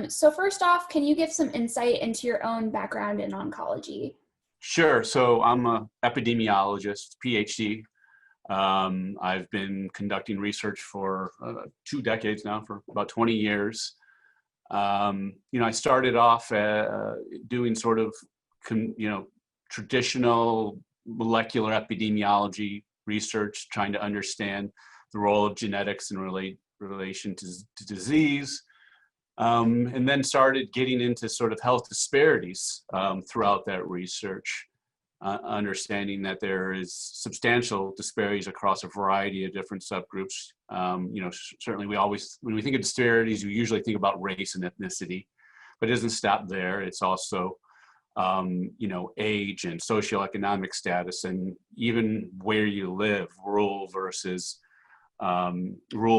So first off, can you give some insight into your own background in oncology? Sure. So I'm an epidemiologist, PhD. I've been conducting research for 2 decades now, for about 20 years. I started off doing sort of, traditional molecular epidemiology research, trying to understand the role of genetics in relation to disease. And then started getting into sort of health disparities throughout that research, understanding that there is substantial disparities across a variety of different subgroups. Certainly when we think of disparities, we usually think about race and ethnicity, but it doesn't stop there. It's also, age and socioeconomic status, and even where you live, rural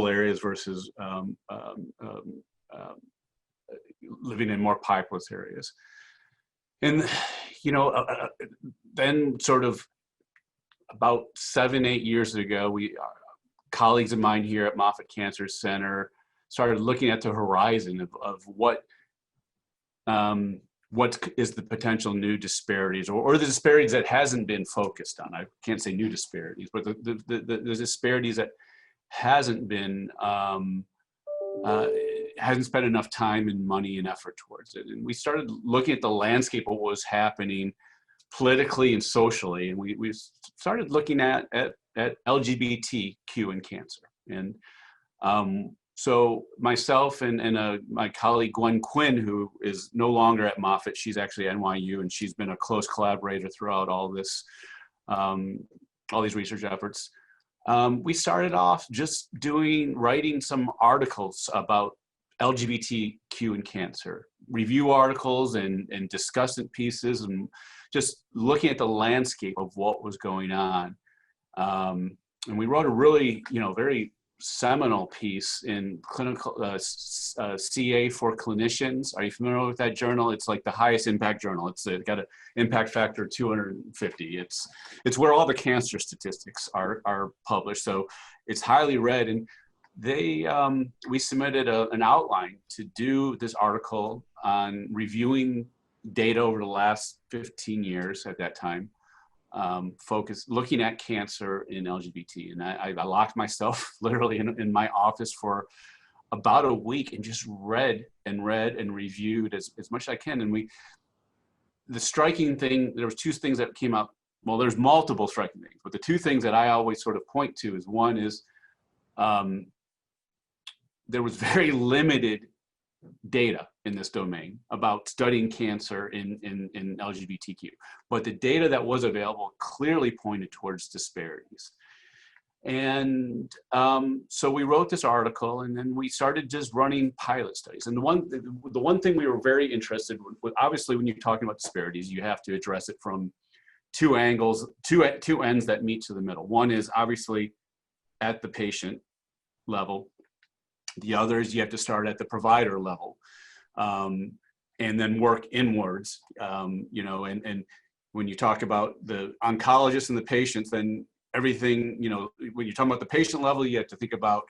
areas versus living in more populous areas. And, then sort of about 7-8 years ago, colleagues of mine here at Moffitt Cancer Center started looking at the horizon of what is the potential new disparities, or the disparities that hasn't been focused on. I can't say new disparities, but the disparities that hasn't been hasn't spent enough time and money and effort towards it. And we started looking at the landscape of what was happening politically and socially, and we started looking at LGBTQ in cancer. And so myself and my colleague Gwen Quinn, who is no longer at Moffitt, she's actually at NYU, and she's been a close collaborator throughout all these research efforts. We started off just writing some articles about LGBTQ and cancer, review articles and discussant pieces, and just looking at the landscape of what was going on. And we wrote a really, very seminal piece in clinical CA for clinicians. Are you familiar with that journal? It's like the highest impact journal. It's got an impact factor of 250. It's where all the cancer statistics are published. So it's highly read. And we submitted an outline to do this article on reviewing data over the last 15 years at that time, looking at cancer in LGBT. And I locked myself literally in my office for about a week and just read and reviewed as much as I can. And the striking thing, there was two things that came up. Well, there's multiple striking things, but the two things that I always sort of point to is, one is there was very limited data in this domain about studying cancer in LGBTQ, but the data that was available clearly pointed towards disparities. And so we wrote this article, and then we started just running pilot studies. And the one thing we were very interested with, obviously, when you're talking about disparities, you have to address it from two angles, two ends that meet to the middle. One is obviously at the patient level. The other is you have to start at the provider level, and then work inwards. And when you talk about the oncologists and the patients, then everything, when you're talking about the patient level, you have to think about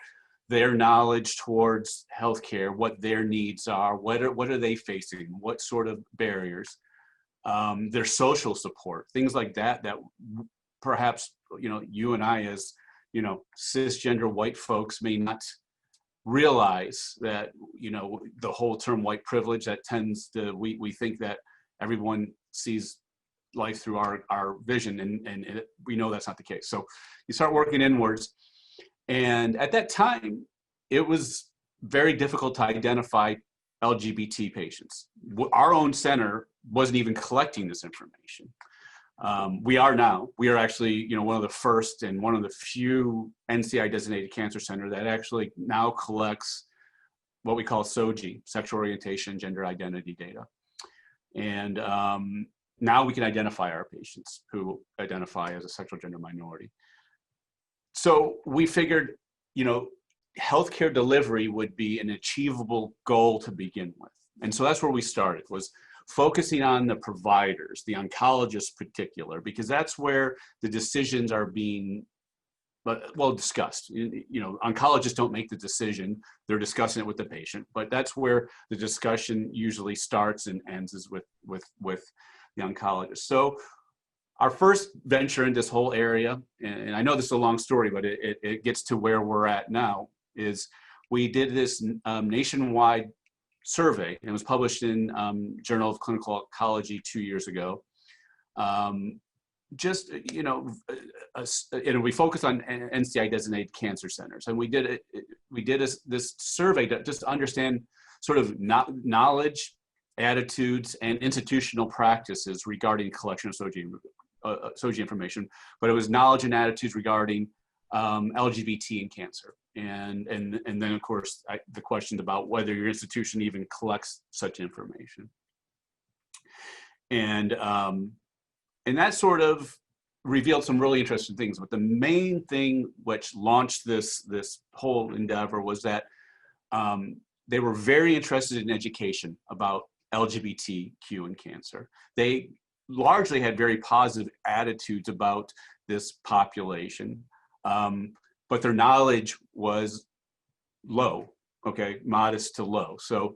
their knowledge towards healthcare, what their needs are, what are they facing, what sort of barriers, their social support, things like that perhaps, you and I as, cisgender white folks may not realize. That the whole term white privilege, that tends to, we think that everyone sees life through our vision, and we know that's not the case. So you start working inwards, and at that time it was very difficult to identify LGBT patients. Our own center wasn't even collecting this information. We are now. We are actually, one of the first and one of the few NCI designated cancer center that actually now collects what we call SOGI, sexual orientation, gender identity data. And now we can identify our patients who identify as a sexual gender minority. So we figured, healthcare delivery would be an achievable goal to begin with. And so that's where we started, was focusing on the providers, the oncologists in particular, because that's where the decisions are being well discussed. Oncologists don't make the decision; they're discussing it with the patient. But that's where the discussion usually starts and ends, is with the oncologist. So our first venture in this whole area, and I know this is a long story, but it gets to where we're at now, is we did this nationwide survey, and it was published in Journal of Clinical Oncology 2 years ago. And we focused on NCI designated cancer centers, and we did this survey to just understand sort of knowledge, attitudes, and institutional practices regarding collection of SOGI information, but it was knowledge and attitudes regarding LGBT and cancer. And then of course, the questions about whether your institution even collects such information. And that sort of revealed some really interesting things. But the main thing which launched this whole endeavor was that they were very interested in education about LGBTQ and cancer. They largely had very positive attitudes about this population, but their knowledge was low, modest to low. So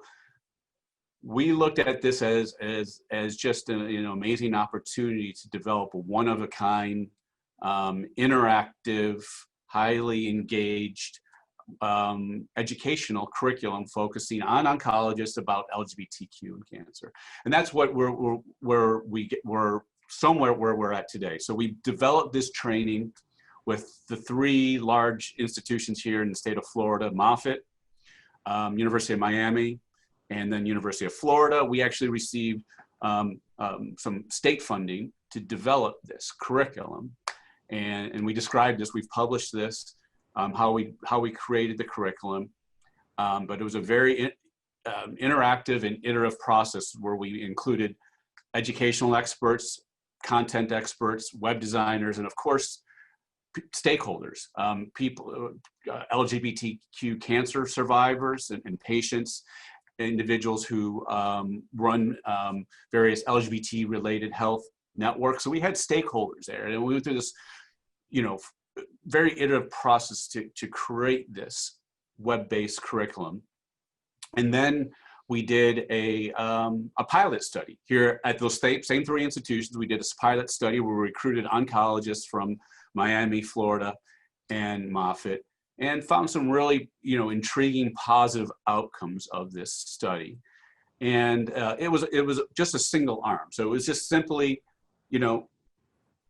we looked at this as just an amazing opportunity to develop a one-of-a-kind, interactive, highly engaged educational curriculum focusing on oncologists about LGBTQ and cancer. And that's what we're somewhere where we're at today. So we developed this training with the 3 large institutions here in the state of Florida: Moffitt, University of Miami, and then University of Florida. We actually received some state funding to develop this curriculum. And we described this, we've published this, how we created the curriculum. But it was a very interactive and iterative process where we included educational experts, content experts, web designers, and of course, stakeholders, people, LGBTQ cancer survivors and patients, individuals who run various LGBT-related health networks. So we had stakeholders there, and we went through this, very iterative process to create this web-based curriculum. And then we did a pilot study here at those same 3 institutions. We did a pilot study where we recruited oncologists from Miami, Florida, and Moffitt, and found some really, intriguing positive outcomes of this study. And it was just a single arm. So it was just simply,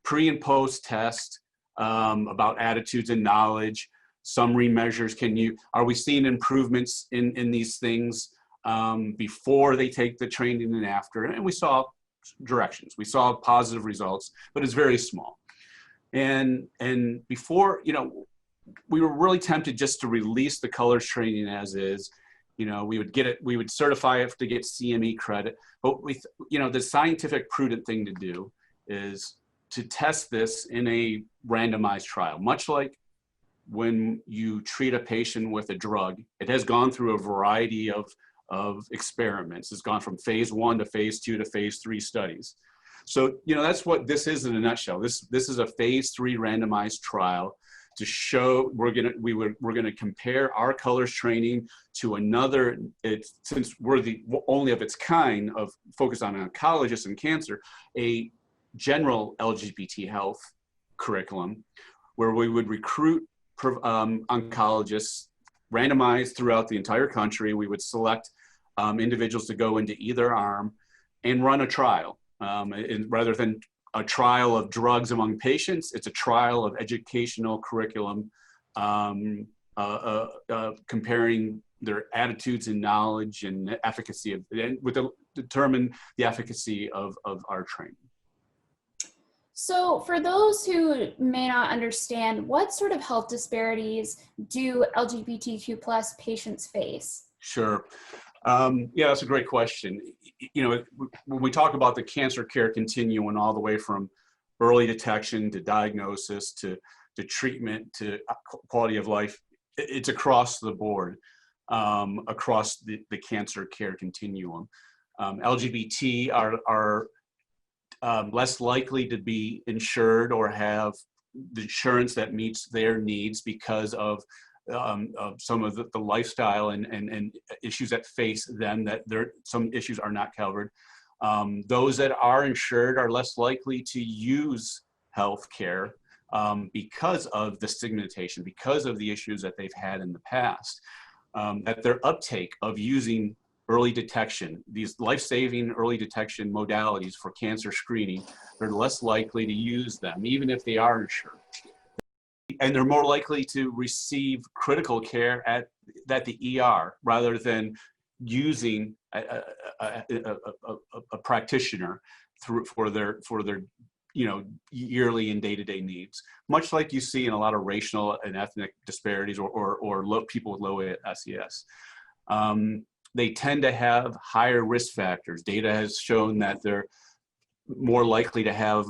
pre and post test about attitudes and knowledge, summary measures. Are we seeing improvements in these things before they take the training and after? And we saw directions. We saw positive results, but it's very small. And before, we were really tempted just to release the colors training as is. We would certify it to get CME credit. But the scientific prudent thing to do is to test this in a randomized trial, much like when you treat a patient with a drug. It has gone through a variety of experiments. It's gone from phase 1 to phase 2 to phase 3 studies. So, that's what this is in a nutshell. This is a phase 3 randomized trial to show we're gonna compare our colors training to another. Since we're the only of its kind of focus on oncologists and cancer, a general LGBT health curriculum where we would recruit oncologists, randomized throughout the entire country. We would select individuals to go into either arm and run a trial. Rather than a trial of drugs among patients, it's a trial of educational curriculum comparing their attitudes and knowledge and efficacy determine the efficacy of our training. So for those who may not understand, what sort of health disparities do LGBTQ plus patients face? Sure. Yeah, that's a great question. When we talk about the cancer care continuum all the way from early detection to diagnosis to treatment to quality of life, it's across the board, across the cancer care continuum. LGBT are less likely to be insured or have the insurance that meets their needs because of some of the lifestyle and issues that face them, that some issues are not covered. Those that are insured are less likely to use healthcare because of the stigmatization, because of the issues that they've had in the past. That their uptake of using early detection, these life-saving early detection modalities for cancer screening, they're less likely to use them, even if they are insured. And they're more likely to receive critical care at the ER rather than using a practitioner for their yearly and day-to-day needs, much like you see in a lot of racial and ethnic disparities or people with low SES. They tend to have higher risk factors. Data has shown that they're more likely to have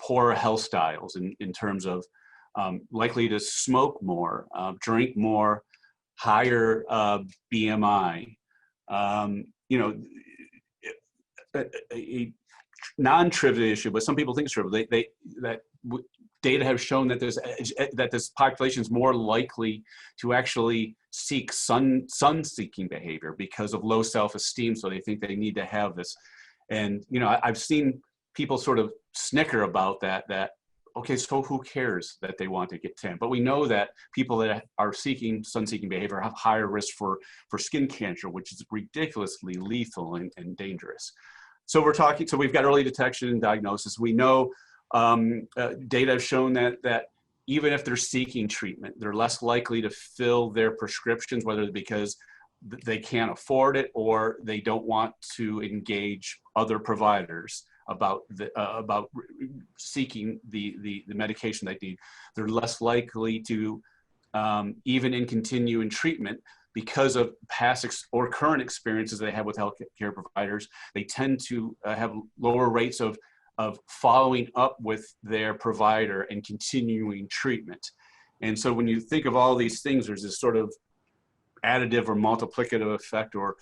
poor health styles in terms of likely to smoke more, drink more, higher BMI. A non-trivial issue, but some people think it's trivial. Data have shown that this population is more likely to actually seek sun-seeking behavior because of low self-esteem. So they think they need to have this. And I've seen people sort of snicker about that. Okay, so who cares that they want to get tan? But we know that people that are seeking sun-seeking behavior have higher risk for skin cancer, which is ridiculously lethal and dangerous. So we've got early detection and diagnosis. We know data have shown that even if they're seeking treatment, they're less likely to fill their prescriptions, whether because they can't afford it or they don't want to engage other providers about seeking the medication they need. They're less likely to even continue in treatment because of past or current experiences they have with healthcare providers. They tend to have lower rates of following up with their provider and continuing treatment. And so when you think of all these things, there's this sort of additive or multiplicative effect or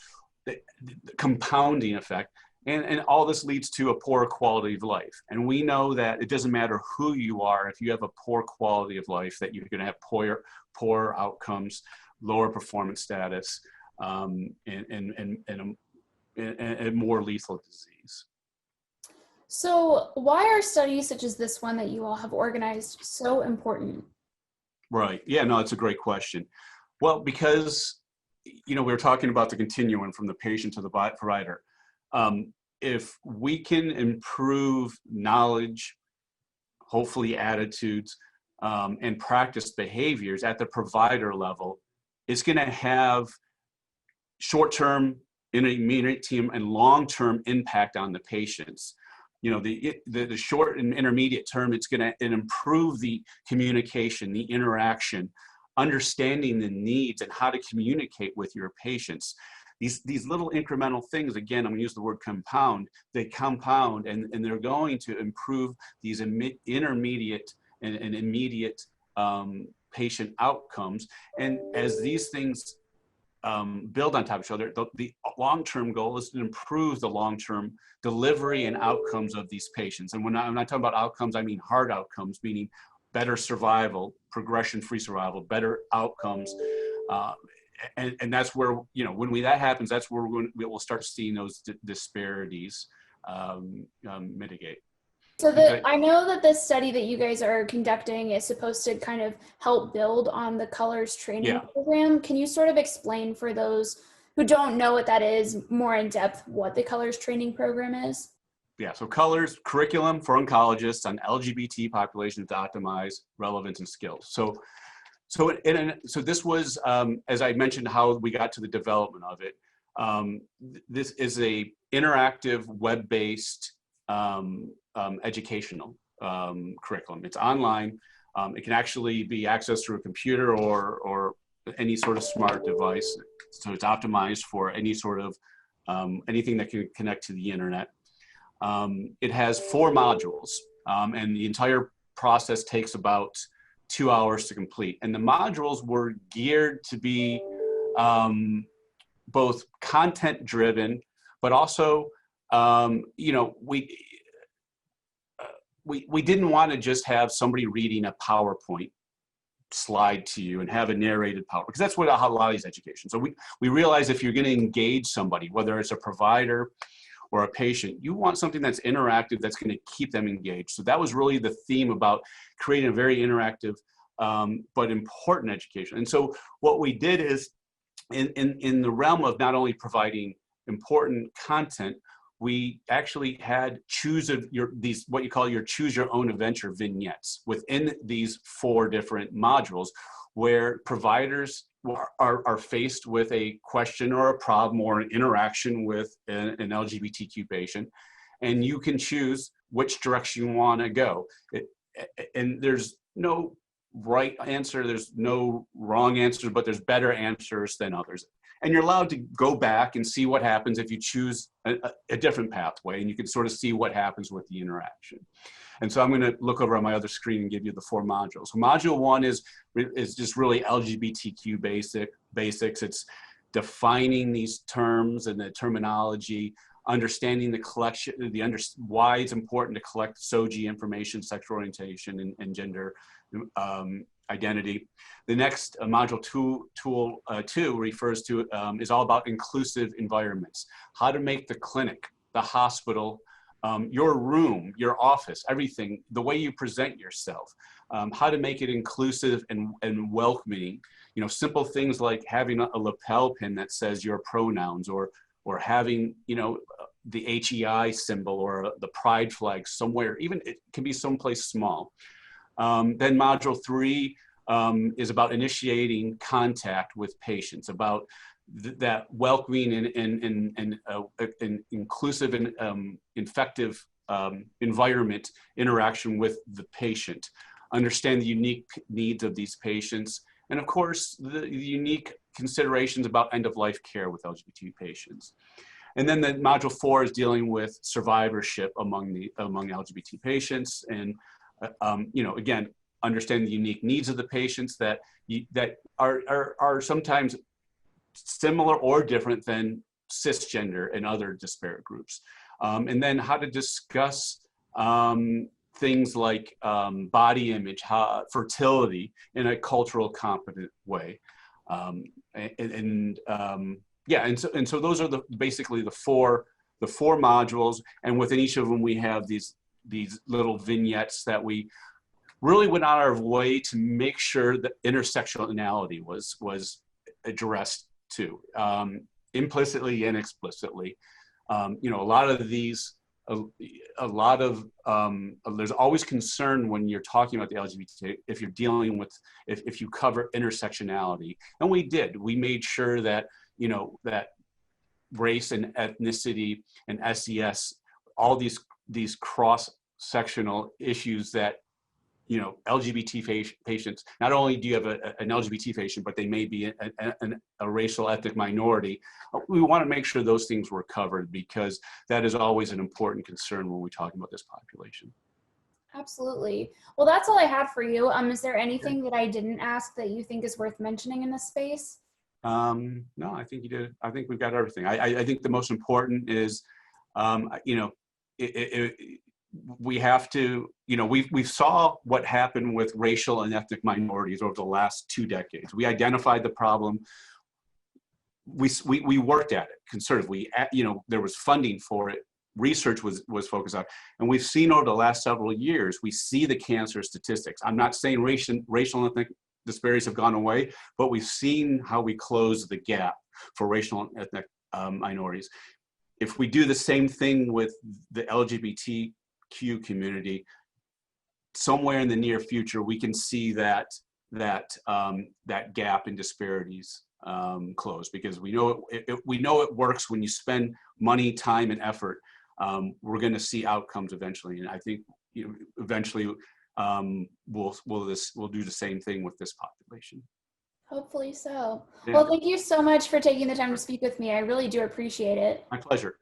compounding effect. And all this leads to a poor quality of life. And we know that it doesn't matter who you are, if you have a poor quality of life, that you're gonna have poor outcomes, lower performance status, and more lethal disease. So why are studies such as this one that you all have organized so important? Right, yeah, no, it's a great question. Well, because, we were talking about the continuum from the patient to the provider. If we can improve knowledge, hopefully attitudes, and practice behaviors at the provider level, it's going to have short-term, intermediate, and long-term impact on the patients. The short and intermediate term, it's going to improve the communication, the interaction, understanding the needs and how to communicate with your patients. These little incremental things, again, I'm going to use the word compound, they compound and they're going to improve these intermediate and immediate patient outcomes. And as these things build on top of each other, the long-term goal is to improve the long-term delivery and outcomes of these patients. And when I'm not talking about outcomes, I mean hard outcomes, meaning better survival, progression-free survival, better outcomes. And that's where, when that happens, that's where we'll start seeing those disparities mitigate. So I know that this study that you guys are conducting is supposed to kind of help build on the Colors training program. Can you sort of explain for those who don't know what that is more in depth, what the Colors training program is? Yeah, so Colors curriculum for oncologists on LGBT populations to optimize relevance and skills. So this was, as I mentioned, how we got to the development of it. This is a interactive web-based educational curriculum. It's online. It can actually be accessed through a computer or any sort of smart device. So it's optimized for any sort of anything that can connect to the internet. It has 4 modules, and the entire process takes about 2 hours to complete. And the modules were geared to be both content driven, but also, we didn't want to just have somebody reading a PowerPoint slide to you and have a narrated PowerPoint, because that's what a lot of these education. So we realize if you're going to engage somebody, whether it's a provider or a patient, you want something that's interactive, that's going to keep them engaged. So that was really the theme about creating a very interactive but important education. And so what we did is, in the realm of not only providing important content, we actually had these what you call your choose your own adventure vignettes within these 4 different modules, where providers are faced with a question or a problem or an interaction with an LGBTQ patient, and you can choose which direction you want to go. And there's no right answer, there's no wrong answer, but there's better answers than others. And you're allowed to go back and see what happens if you choose a different pathway, and you can sort of see what happens with the interaction. And so I'm going to look over on my other screen and give you the 4 modules. So module 1 is just really LGBTQ basics. It's defining these terms and the terminology, understanding the collection, why it's important to collect SOGI information, sexual orientation, and gender identity. The next module 2 refers to is all about inclusive environments, how to make the clinic, the hospital, your room, your office, everything, the way you present yourself, how to make it inclusive and welcoming. You know, simple things like having a lapel pin that says your pronouns, or having, you know, the HEI symbol or the pride flag somewhere, even it can be someplace small. Then module 3 is about initiating contact with patients, about that welcoming and inclusive and effective environment interaction with the patient, understand the unique needs of these patients, and of course the unique considerations about end-of-life care with LGBT patients. And then the module 4 is dealing with survivorship among LGBT patients, and you know, again, understand the unique needs of the patients that are sometimes similar or different than cisgender and other disparate groups. And then how to discuss things like body image, fertility in a cultural competent way. Yeah, and so those are basically the four modules, and within each of them we have these little vignettes that we really went out of our way to make sure that intersectionality was addressed too, implicitly and explicitly. You know, a lot of these, there's always concern when you're talking about the LGBT, if you're dealing with, if you cover intersectionality, and we did. We made sure that, you know, that race and ethnicity and SES, all these cross-sectional issues that, you know, LGBT patients, not only do you have an LGBT patient, but they may be a racial ethnic minority. We want to make sure those things were covered, because that is always an important concern when we talk about this population. Absolutely. Well, that's all I have for you. Is there anything that I didn't ask that you think is worth mentioning in this space? No, I think you did. I think we've got everything. I think the most important is, you know, we have to, you know, we saw what happened with racial and ethnic minorities over the last 2 decades. We identified the problem. We worked at it conservatively. You know, there was funding for it. Research was focused on, and we've seen over the last several years, we see the cancer statistics. I'm not saying racial and ethnic disparities have gone away, but we've seen how we close the gap for racial and ethnic minorities. If we do the same thing with the LGBTQ community, somewhere in the near future, we can see that gap in disparities close, because we know it works when you spend money, time, and effort. We're going to see outcomes eventually, and I think, you know, eventually we'll do the same thing with this population. Hopefully so. Yeah. Well, thank you so much for taking the time to speak with me. I really do appreciate it. My pleasure.